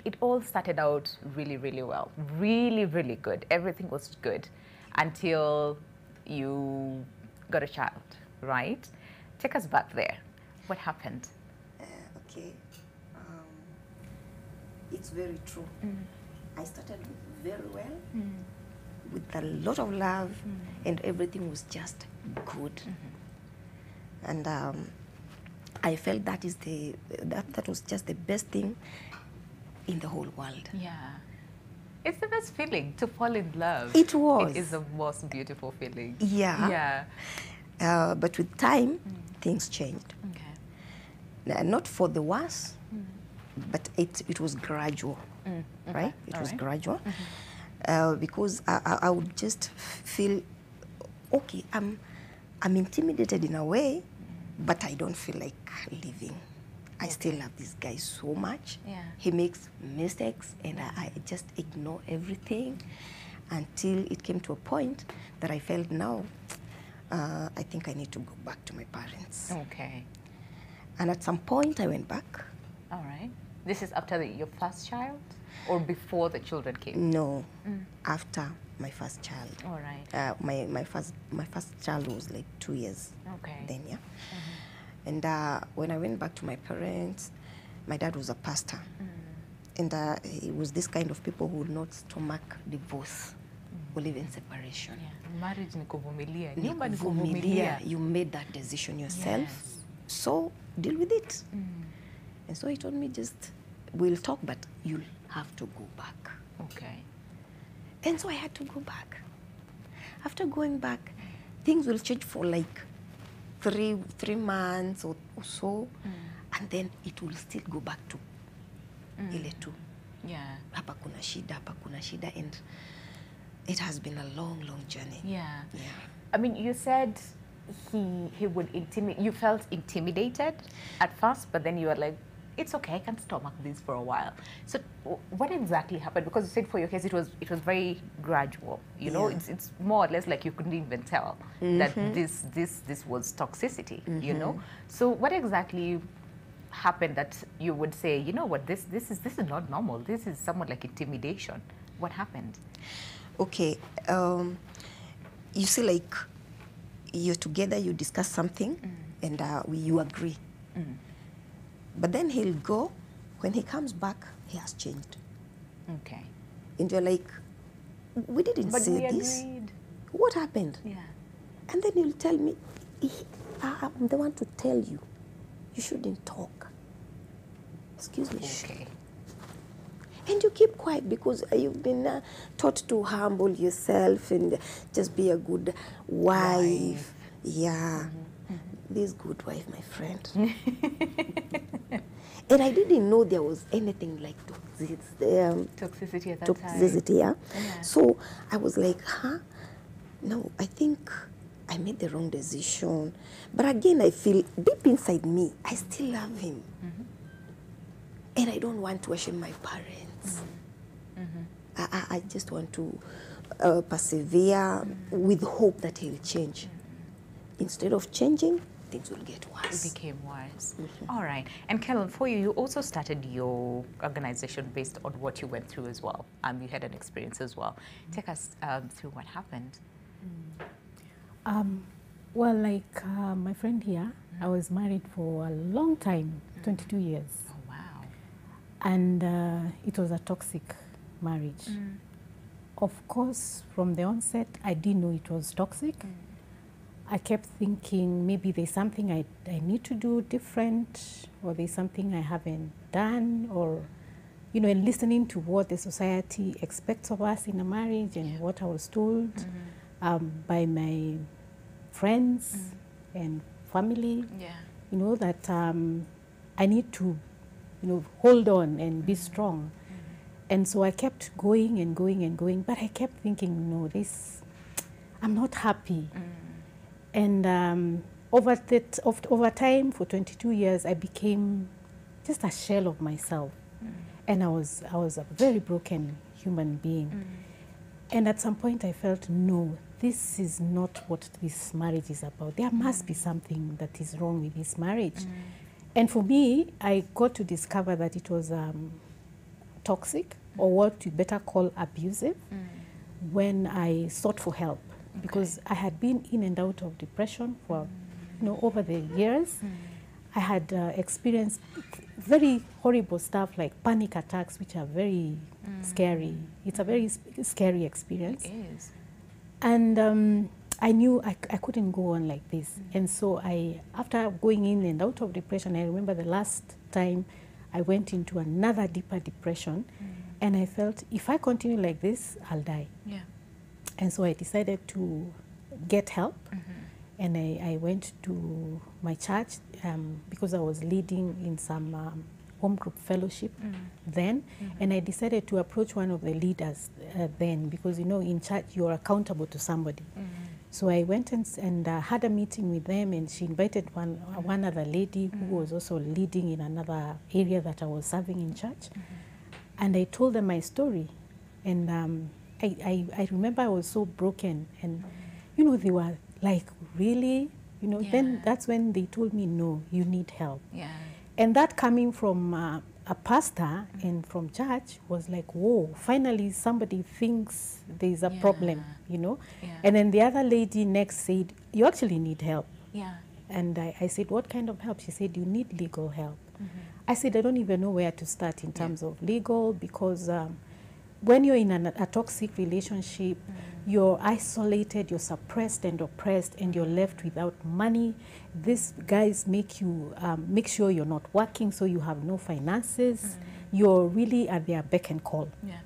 it all started out really, really well. Really, really good. Everything was good until you got a child, right? Take us back there. What happened? Okay. Um, it's very true. I started very well with a lot of love, and everything was just good. And I felt that is that was just the best thing in the whole world. Yeah. It's the best feeling to fall in love. It was. It is the most beautiful feeling. Yeah. Yeah. But with time, things changed. Okay. Not for the worse, but it was gradual, right? It was gradual. Because I would just feel, okay, I'm intimidated in a way, but I don't feel like leaving. I still love this guy so much. Yeah. He makes mistakes, and I just ignore everything until it came to a point that I felt now, I think I need to go back to my parents. Okay. And at some point, I went back. All right. This is after your first child or before the children came? No, after my first child. All right. My first child was like 2 years. Okay. Then, yeah. And when I went back to my parents, my dad was a pastor. And he was this kind of people who would not stomach divorce or even separation. Yeah. Marriage ni kuvumilia. Ni Nyumba ni kuvumilia. kuvumilia. You made that decision yourself, Yes. so deal with it. And so he told me, just, we'll talk, but you'll have to go back. Okay. And so I had to go back. After going back, things will change for like three months or so, and then it will still go back to ile tu. Yeah. Hapa kuna shida, and it has been a long journey. Yeah. Yeah. I mean, you said he would intimidate. You felt intimidated at first, but then you were like, it's okay, I can stomach this for a while. So what exactly happened? Because you said for your case, it was very gradual. You know, it's more or less like you couldn't even tell that this was toxicity. You know, so what exactly happened that you would say, you know what, this is not normal. This is somewhat like intimidation. What happened? Okay, you see, like, you're together, you discuss something, and you agree. But then he'll go. When he comes back, he has changed. Okay. And you're like, we didn't say this. Agreed. What happened? Yeah. And then he'll tell me, I'm the one to tell you, you shouldn't talk. Excuse me. Okay. And you keep quiet because you've been taught to humble yourself and just be a good wife. Yeah. This good wife, my friend. And I didn't know there was anything like Toxicity at that time. toxicity, yeah? So I was like, no, I think I made the wrong decision. But again, I feel deep inside me, I still love him. And I don't want to ashame my parents. I just want to persevere with hope that he'll change. Instead of changing, things will get worse. It became worse. All right. And Kellen, for you, you also started your organization based on what you went through as well. You had an experience as well. Take us through what happened. Well, like my friend here, I was married for a long time, 22 years. Oh, wow. And it was a toxic marriage. Of course, from the onset, I didn't know it was toxic. I kept thinking maybe there's something I need to do different, or there's something I haven't done, or, you know, and listening to what the society expects of us in a marriage and what I was told by my friends and family, you know, that I need to, you know, hold on and be strong. And so I kept going and going and going, but I kept thinking, no, I'm not happy. And over time, for 22 years, I became just a shell of myself. And I was a very broken human being. And at some point, I felt, no, this is not what this marriage is about. There must be something that is wrong with this marriage. And for me, I got to discover that it was toxic, or what you better call abusive, when I sought for help. Because I had been in and out of depression for, over the years. I had experienced very horrible stuff like panic attacks, which are very scary. It's a very scary experience. It is. And I knew I couldn't go on like this. And so after going in and out of depression, I remember the last time I went into another deeper depression, and I felt if I continue like this, I'll die. Yeah. And so I decided to get help. And I went to my church because I was leading in some home group fellowship then. And I decided to approach one of the leaders then, because, in church, you're accountable to somebody. So I went and had a meeting with them, and she invited one other lady who was also leading in another area that I was serving in church. And I told them my story. And I remember I was so broken. And, they were like, really? Then that's when they told me, no, you need help. Yeah. And that coming from a pastor and from church was like, whoa, finally somebody thinks there's a problem, Yeah. And then the other lady next said, you actually need help. Yeah. And I said, what kind of help? She said, you need legal help. I said, I don't even know where to start in terms of legal, because when you're in a toxic relationship, you're isolated, you're suppressed and oppressed, and you're left without money. These guys make you make sure you're not working, so you have no finances. You're really at their beck and call. Yeah.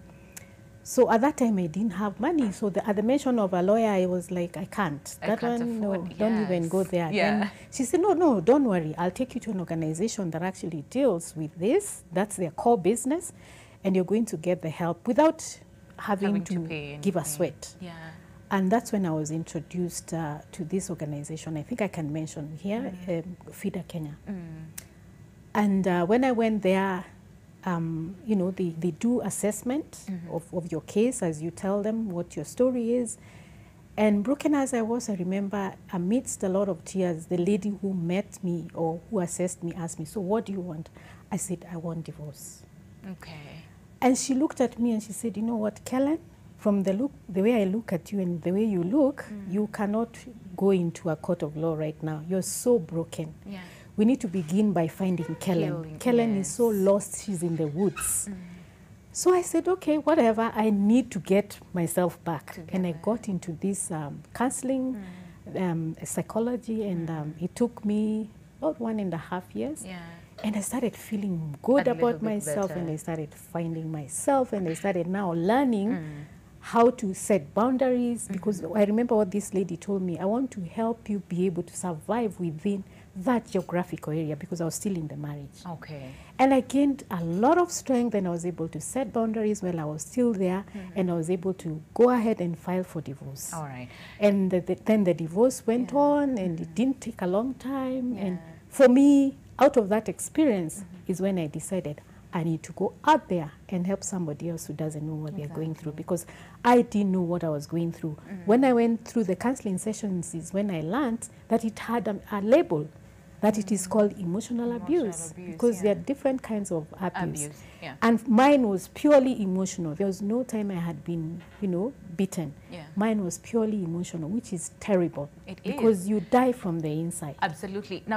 So at that time, I didn't have money. So at the mention of a lawyer, I was like, I can't. That one, no, don't even go there. Yeah. Then she said, no, don't worry. I'll take you to an organization that actually deals with this. That's their core business. And you're going to get the help without having to give a sweat. Yeah. And that's when I was introduced to this organization. I think I can mention here, FIDA Kenya. And when I went there, they do assessment of your case as you tell them what your story is. And broken as I was, I remember amidst a lot of tears, the lady who met me or who assessed me asked me, so what do you want? I said, I want divorce. Okay. And she looked at me and she said, you know what, Kellen, from the way I look at you and the way you look, you cannot go into a court of law right now. You're so broken. Yeah. We need to begin by finding Kellen. Kellen is so lost, she's in the woods. So I said, okay, whatever, I need to get myself back. Together. And I got into this counseling, psychology, and it took me about 1.5 years. Yeah. And I started feeling good about myself, and I started finding myself, and I started now learning how to set boundaries, because I remember what this lady told me, I want to help you be able to survive within that geographical area, because I was still in the marriage. Okay. And I gained a lot of strength, and I was able to set boundaries while I was still there, and I was able to go ahead and file for divorce. All right. And then the divorce went on, and it didn't take a long time. Yeah. And for me, out of that experience is when I decided I need to go out there and help somebody else who doesn't know what they're going through, because I didn't know what I was going through. When I went through the counseling sessions is when I learned that it had a label, that it is called emotional abuse, because there are different kinds of abuse. Yeah. And mine was purely emotional. There was no time I had been, beaten. Yeah. Mine was purely emotional, which is terrible, because you die from the inside. Absolutely. Now,